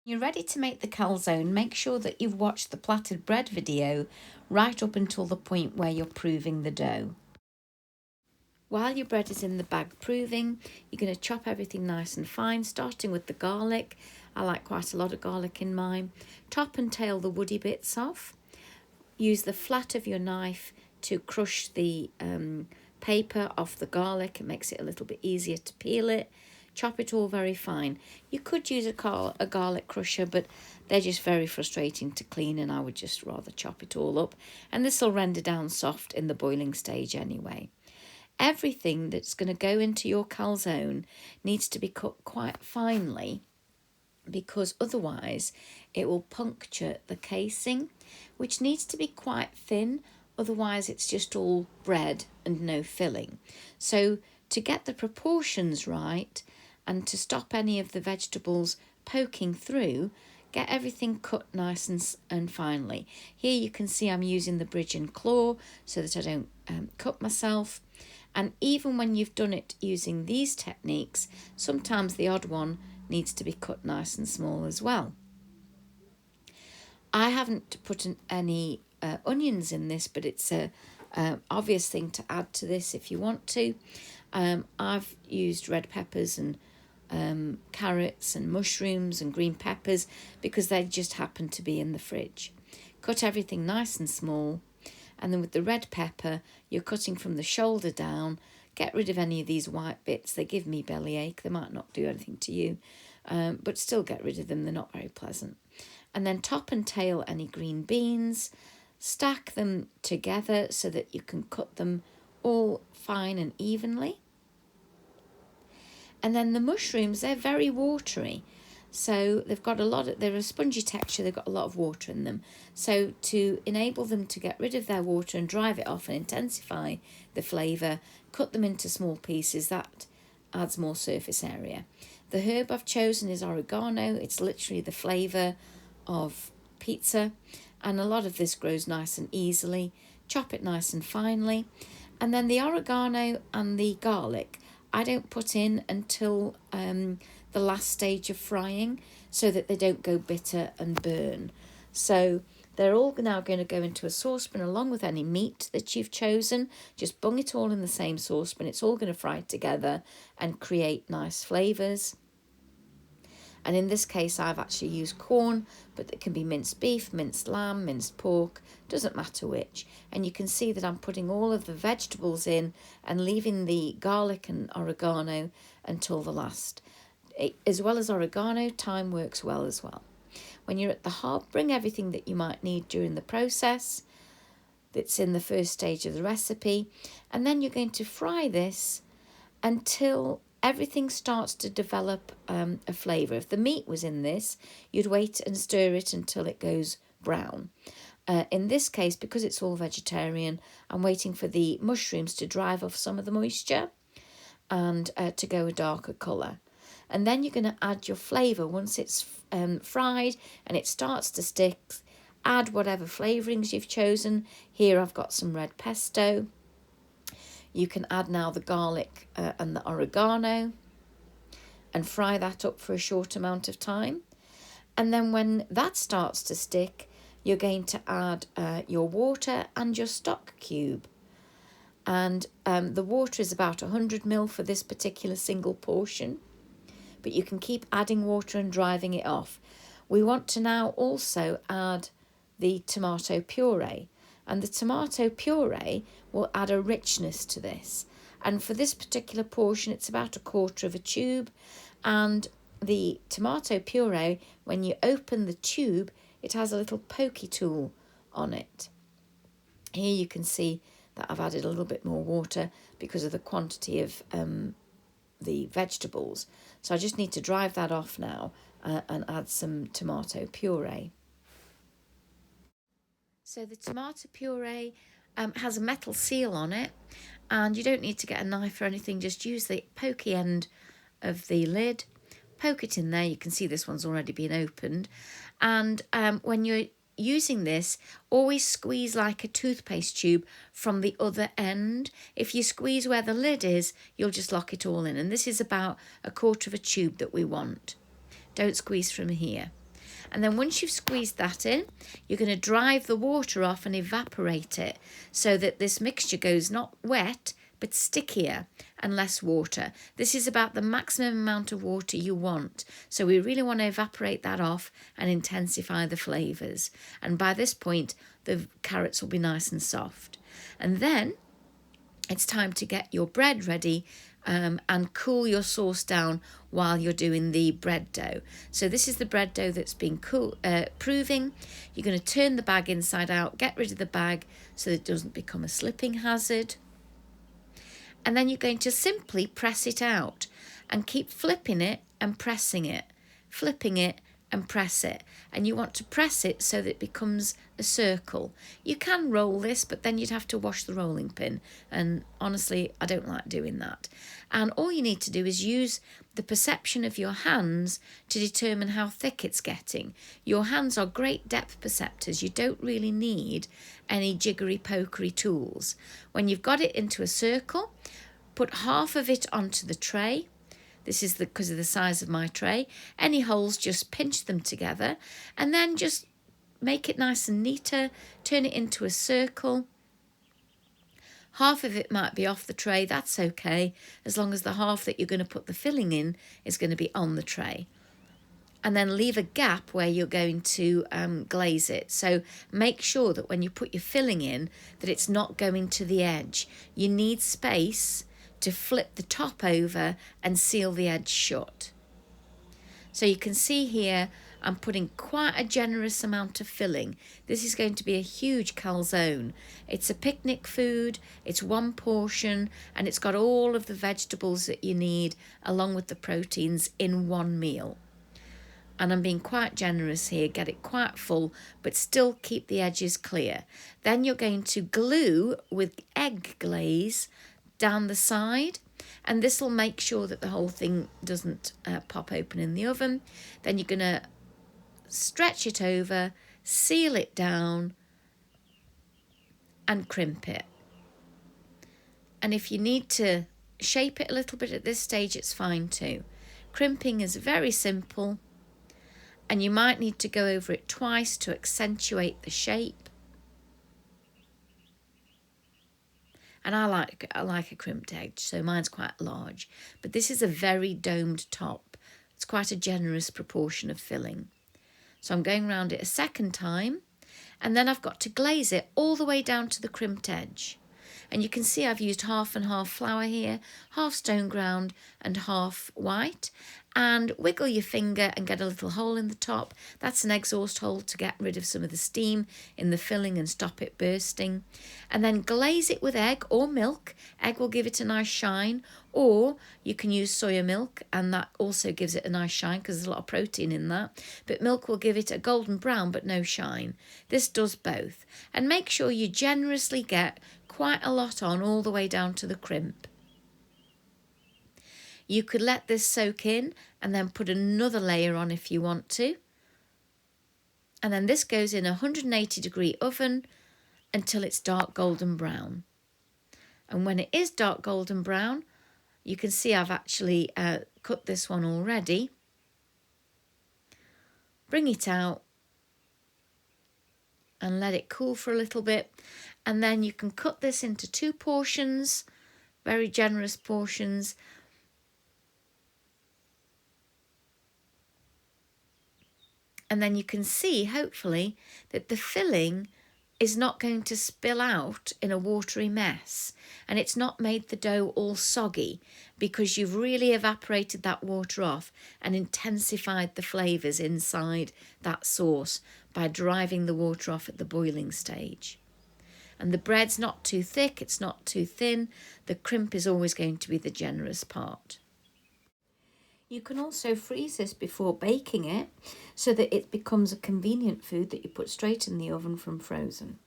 You're ready to make the calzone, make sure that you've watched the plaited bread video right up until the point where you're proving the dough. While your bread is in the bag proving, you're going to chop everything nice and fine, starting with the garlic. I like quite a lot of garlic in mine. Top and tail the woody bits off. Use the flat of your knife to crush the paper off the garlic. It makes it a little bit easier to peel it. Chop it all very fine. You could use a garlic crusher, but they're just very frustrating to clean, and I would just rather chop it all up. And this will render down soft in the boiling stage anyway. Everything that's going to go into your calzone needs to be cut quite finely, because otherwise it will puncture the casing, which needs to be quite thin, otherwise it's just all bread and no filling. So to get the proportions right and to stop any of the vegetables poking through, get everything cut nice and finely. Here you can see I'm using the bridge and claw so that I don't cut myself. And even when you've done it using these techniques, sometimes the odd one needs to be cut nice and small as well. I haven't put any onions in this, but it's a obvious thing to add to this if you want to. I've used red peppers and carrots and mushrooms and green peppers because they just happen to be in the fridge. Cut everything nice and small, and then with the red pepper you're cutting from the shoulder down. Get rid of any of these white bits, they give me bellyache. They might not do anything to you, but still get rid of them, they're not very pleasant. And then top and tail any green beans, stack them together so that you can cut them all fine and evenly. And then the mushrooms, they're very watery. So they've got they're a spongy texture, they've got a lot of water in them. So to enable them to get rid of their water and drive it off and intensify the flavour, cut them into small pieces. That adds more surface area. The herb I've chosen is oregano. It's literally the flavour of pizza. And a lot of this grows nice and easily. Chop it nice and finely. And then the oregano and the garlic, I don't put in until the last stage of frying so that they don't go bitter and burn. So they're all now going to go into a saucepan along with any meat that you've chosen. Just bung it all in the same saucepan. It's all going to fry together and create nice flavours. And in this case, I've actually used corn, but it can be minced beef, minced lamb, minced pork, doesn't matter which. And you can see that I'm putting all of the vegetables in and leaving the garlic and oregano until the last. As well as oregano, thyme works well as well. When you're at the hob, bring everything that you might need during the process that's in the first stage of the recipe. And then you're going to fry this until everything starts to develop a flavour. If the meat was in this, you'd wait and stir it until it goes brown. In this case, because it's all vegetarian, I'm waiting for the mushrooms to drive off some of the moisture and to go a darker colour. And then you're going to add your flavour once it's fried and it starts to stick. Add whatever flavourings you've chosen. Here I've got some red pesto. You can add now the garlic and the oregano and fry that up for a short amount of time. And then when that starts to stick, you're going to add your water and your stock cube. And the water is about 100 ml for this particular single portion, but you can keep adding water and driving it off. We want to now also add the tomato puree. And the tomato puree will add a richness to this. And for this particular portion, it's about 1/4 of a tube. And the tomato puree, when you open the tube, it has a little pokey tool on it. Here you can see that I've added a little bit more water because of the quantity of the vegetables. So I just need to drive that off now and add some tomato puree. So the tomato puree has a metal seal on it, and you don't need to get a knife or anything, just use the pokey end of the lid, poke it in there. You can see this one's already been opened. And when you're using this, always squeeze like a toothpaste tube from the other end. If you squeeze where the lid is, you'll just lock it all in. And this is about 1/4 of a tube that we want. Don't squeeze from here. And then once you've squeezed that in, you're going to drive the water off and evaporate it so that this mixture goes not wet, but stickier and less water. This is about the maximum amount of water you want. So we really want to evaporate that off and intensify the flavours. And by this point, the carrots will be nice and soft. And then it's time to get your bread ready and cool your sauce down while you're doing the bread dough. So this is the bread dough that's been proving. You're going to turn the bag inside out, get rid of the bag so that it doesn't become a slipping hazard. And then you're going to simply press it out and keep flipping it and pressing it, flipping it and press it. And you want to press it so that it becomes a circle. You can roll this, but then you'd have to wash the rolling pin. And honestly, I don't like doing that. And all you need to do is use the perception of your hands to determine how thick it's getting. Your hands are great depth perceptors. You don't really need any jiggery pokery tools. When you've got it into a circle, put half of it onto the tray. This is because of the size of my tray. Any holes, just pinch them together and then just make it nice and neater. Turn it into a circle. Half of it might be off the tray, that's okay, as long as the half that you're going to put the filling in is going to be on the tray. And then leave a gap where you're going to glaze it. So make sure that when you put your filling in, that it's not going to the edge. You need space to flip the top over and seal the edge shut. So you can see here I'm putting quite a generous amount of filling. This is going to be a huge calzone. It's a picnic food, it's one portion, and it's got all of the vegetables that you need along with the proteins in one meal. And I'm being quite generous here, get it quite full, but still keep the edges clear. Then you're going to glue with egg glaze down the side, and this will make sure that the whole thing doesn't pop open in the oven. Then you're going to stretch it over, seal it down and crimp it. And if you need to shape it a little bit at this stage, it's fine too. Crimping is very simple and you might need to go over it twice to accentuate the shape. And I like a crimped edge, so mine's quite large. But this is a very domed top. It's quite a generous proportion of filling. So I'm going around it a second time, and then I've got to glaze it all the way down to the crimped edge. And you can see I've used half and half flour here, half stone ground and half white. And wiggle your finger and get a little hole in the top. That's an exhaust hole to get rid of some of the steam in the filling and stop it bursting. And then glaze it with egg or milk. Egg will give it a nice shine, or you can use soya milk and that also gives it a nice shine because there's a lot of protein in that. But milk will give it a golden brown but no shine. This does both. And make sure you generously get quite a lot on all the way down to the crimp. You could let this soak in and then put another layer on if you want to. And then this goes in a 180-degree oven until it's dark golden brown. And when it is dark golden brown, you can see I've actually cut this one already. Bring it out and let it cool for a little bit. And then you can cut this into 2 portions, very generous portions. And then you can see, hopefully, that the filling is not going to spill out in a watery mess. And it's not made the dough all soggy because you've really evaporated that water off and intensified the flavours inside that sauce by driving the water off at the boiling stage. And the bread's not too thick, it's not too thin. The crimp is always going to be the generous part. You can also freeze this before baking it so that it becomes a convenient food that you put straight in the oven from frozen.